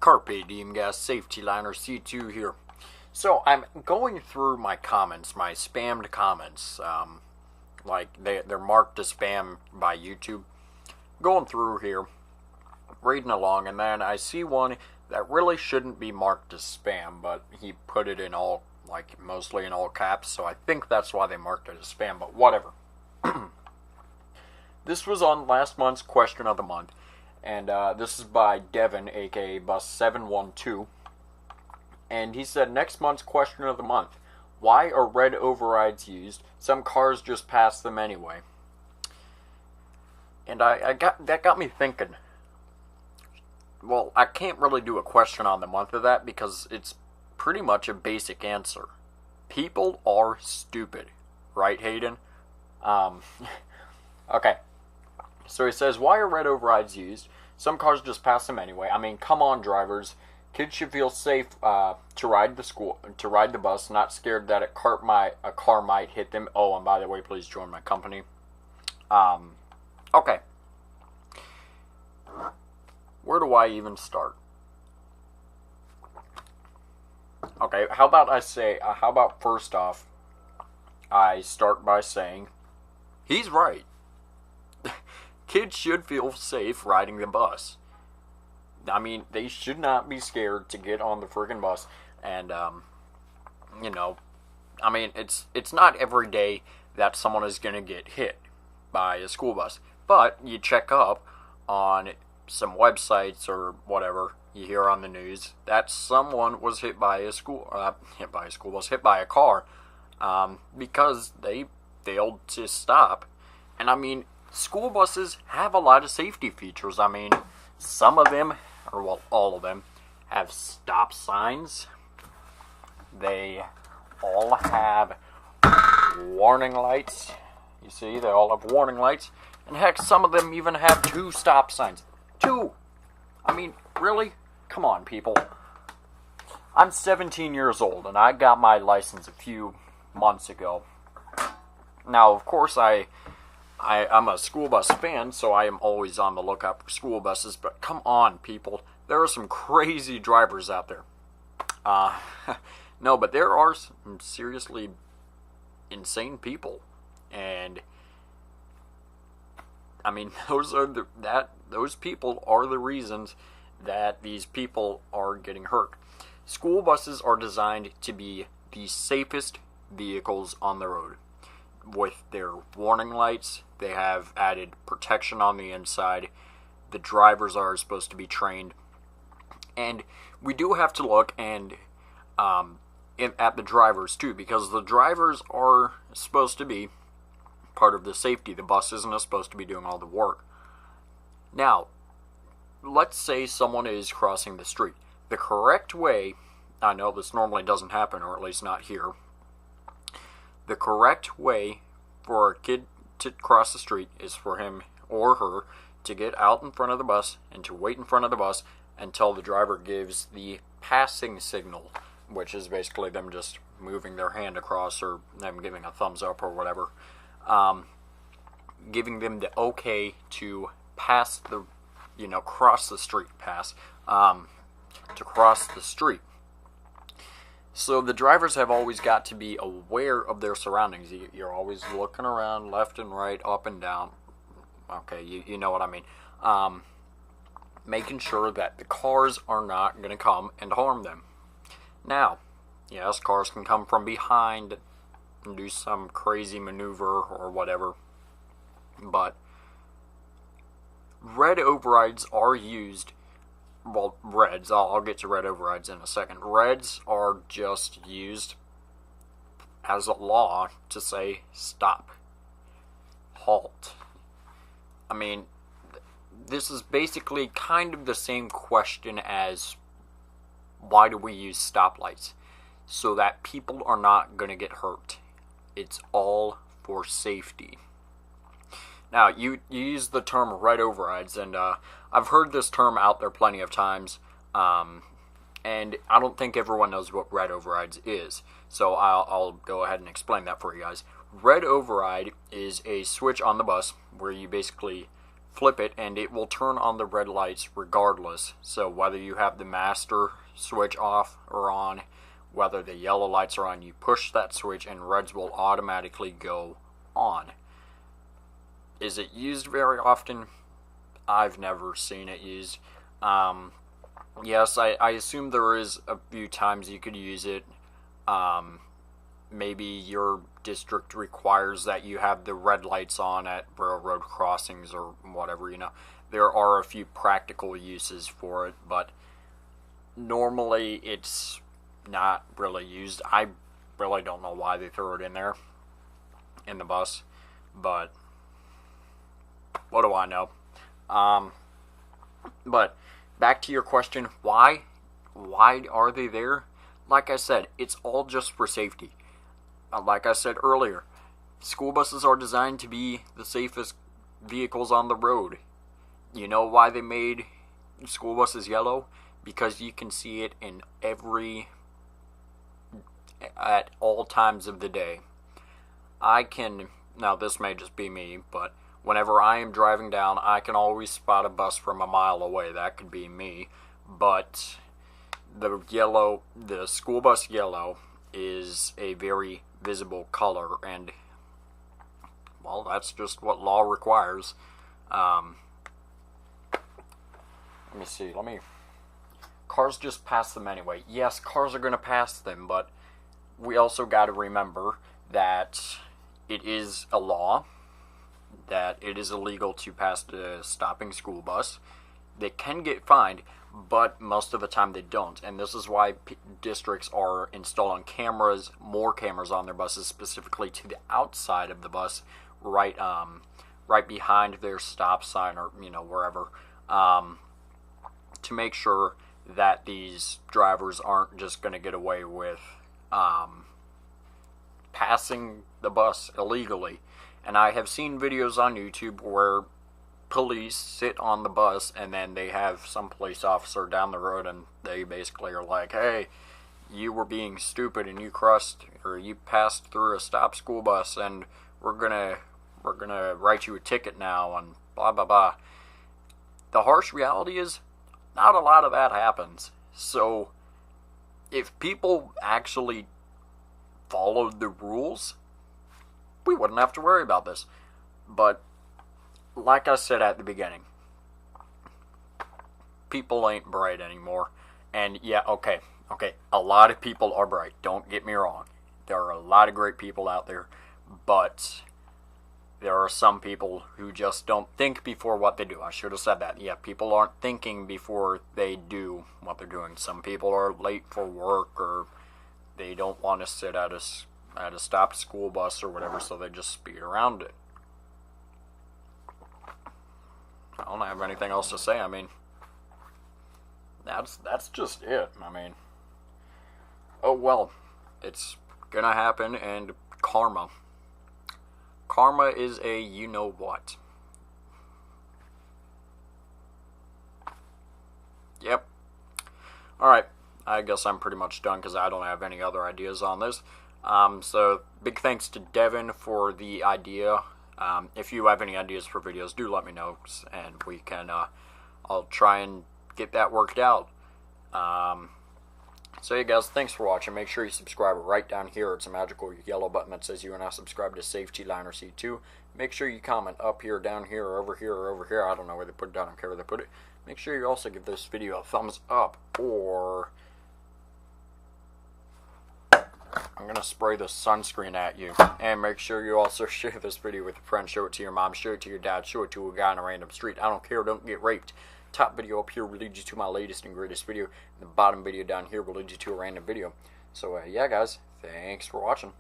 Carpe Diem Gas Safety Liner C2 here. So I'm going through my comments, my spammed comments, like they're marked as spam by YouTube. Going through here, reading along, and then I see one that really shouldn't be marked as spam, but he put it in all, like mostly in all caps, so I think that's why they marked it as spam, but whatever. This was on last month's question of the month, and this is by Devin, aka Bus712, and he said, next month's question of the month, why are red overrides used? Some cars just pass them anyway. And that got me thinking. Well, I can't really do a question on the month of that because it's pretty much a basic answer. People are stupid, right, Hayden? Okay. So he says, why are red overrides used? Some cars just pass them anyway. I mean, come on, drivers. Kids should feel safe to ride the bus, not scared that a car might hit them. Oh, and by the way, please join my company. Okay. Where do I even start? Okay, how about first off, I start by saying, he's right. Kids should feel safe riding the bus. I mean, they should not be scared to get on the friggin' bus. And, you know, I mean, it's not every day that someone is going to get hit by a school bus. But you check up on some websites or whatever, you hear on the news that someone was hit by a car, because they failed to stop. And I mean, school buses have a lot of safety features. I mean, some of them, or well, all of them, have stop signs. They all have warning lights. You see, they all have warning lights. And heck, some of them even have 2 stop signs. 2! I mean, really? Come on, people. I'm 17 years old, and I got my license a few months ago. Now, of course, I'm a school bus fan, so I am always on the lookout for school buses, but come on, people. There are some crazy drivers out there. No, but there are some seriously insane people. And I mean, those people are the reasons that these people are getting hurt. School buses are designed to be the safest vehicles on the road. With their warning lights, they have added protection on the inside. The drivers are supposed to be trained. And we do have to look at the drivers too, because the drivers are supposed to be part of the safety. The bus isn't supposed to be doing all the work. Now, let's say someone is crossing the street. The correct way, I know this normally doesn't happen, or at least not here. The correct way for a kid to cross the street is for him or her to get out in front of the bus and to wait in front of the bus until the driver gives the passing signal, which is basically them just moving their hand across or them giving a thumbs up or whatever. Giving them the okay to pass the, cross the street, to cross the street. So the drivers have always got to be aware of their surroundings. You're always looking around left and right, up and down. Okay, you know what I mean. Making sure that the cars are not going to come and harm them. Now, yes, cars can come from behind and do some crazy maneuver or whatever. But red overrides are used. Well, reds, I'll get to red overrides in a second. Reds are just used as a law to say stop, halt. I mean, this is basically kind of the same question as why do we use stoplights? So that people are not going to get hurt. It's all for safety. Now, you use the term red overrides, and I've heard this term out there plenty of times, and I don't think everyone knows what red overrides is, so I'll go ahead and explain that for you guys. Red override is a switch on the bus where you basically flip it and it will turn on the red lights regardless. So whether you have the master switch off or on, whether the yellow lights are on, you push that switch and reds will automatically go on. Is it used very often? I've never seen it used. Yes, I assume there is a few times you could use it. Maybe your district requires that you have the red lights on at railroad crossings or whatever, you know. There are a few practical uses for it, but normally it's not really used. I really don't know why they throw it in there in the bus, but what do I know? But back to your question, why are they there? Like I said, it's all just for safety. Like I said earlier, school buses are designed to be the safest vehicles on the road. You know why they made school buses yellow? Because you can see it in at all times of the day. Now this may just be me, but whenever I am driving down, I can always spot a bus from a mile away. That could be me. But the school bus yellow is a very visible color, and well, that's just what law requires. Let me see. Cars just pass them anyway. Yes, cars are going to pass them, but we also got to remember that it is a law, that it is illegal to pass the stopping school bus. They can get fined, but most of the time they don't. And this is why districts are installing cameras, more cameras on their buses, specifically to the outside of the bus, right behind their stop sign or, you know, wherever, to make sure that these drivers aren't just going to get away with passing the bus illegally. And I have seen videos on YouTube where police sit on the bus and then they have some police officer down the road and they basically are like, hey, you were being stupid and you passed through a stopped school bus and we're gonna write you a ticket now and blah blah blah. The harsh reality is not a lot of that happens. So if people actually followed the rules, we wouldn't have to worry about this. But like I said at the beginning, people ain't bright anymore. And yeah, okay, a lot of people are bright. Don't get me wrong. There are a lot of great people out there, but there are some people who just don't think before what they do. I should have said that. Yeah, people aren't thinking before they do what they're doing. Some people are late for work, or they don't want to sit at a stopped school bus or whatever, so they just speed around it. I don't have anything else to say. I mean, that's just it. I mean, oh well, it's gonna happen, and karma is a you know what. Yep. Alright, I guess I'm pretty much done because I don't have any other ideas on this. So big thanks to Devin for the idea. If you have any ideas for videos, do let me know, and we can, I'll try and get that worked out. So yeah guys, thanks for watching. Make sure you subscribe right down here. It's a magical yellow button that says you are now subscribed to Safety Liner C2. Make sure you comment up here, down here, or over here, or over here. I don't know where they put it, I don't care where they put it. Make sure you also give this video a thumbs up, or I'm going to spray the sunscreen at you. And make sure you also share this video with a friend. Show it to your mom, show it to your dad, show it to a guy on a random street. I don't care, don't get raped. Top video up here will lead you to my latest and greatest video. And the bottom video down here will lead you to a random video. So yeah guys, thanks for watching.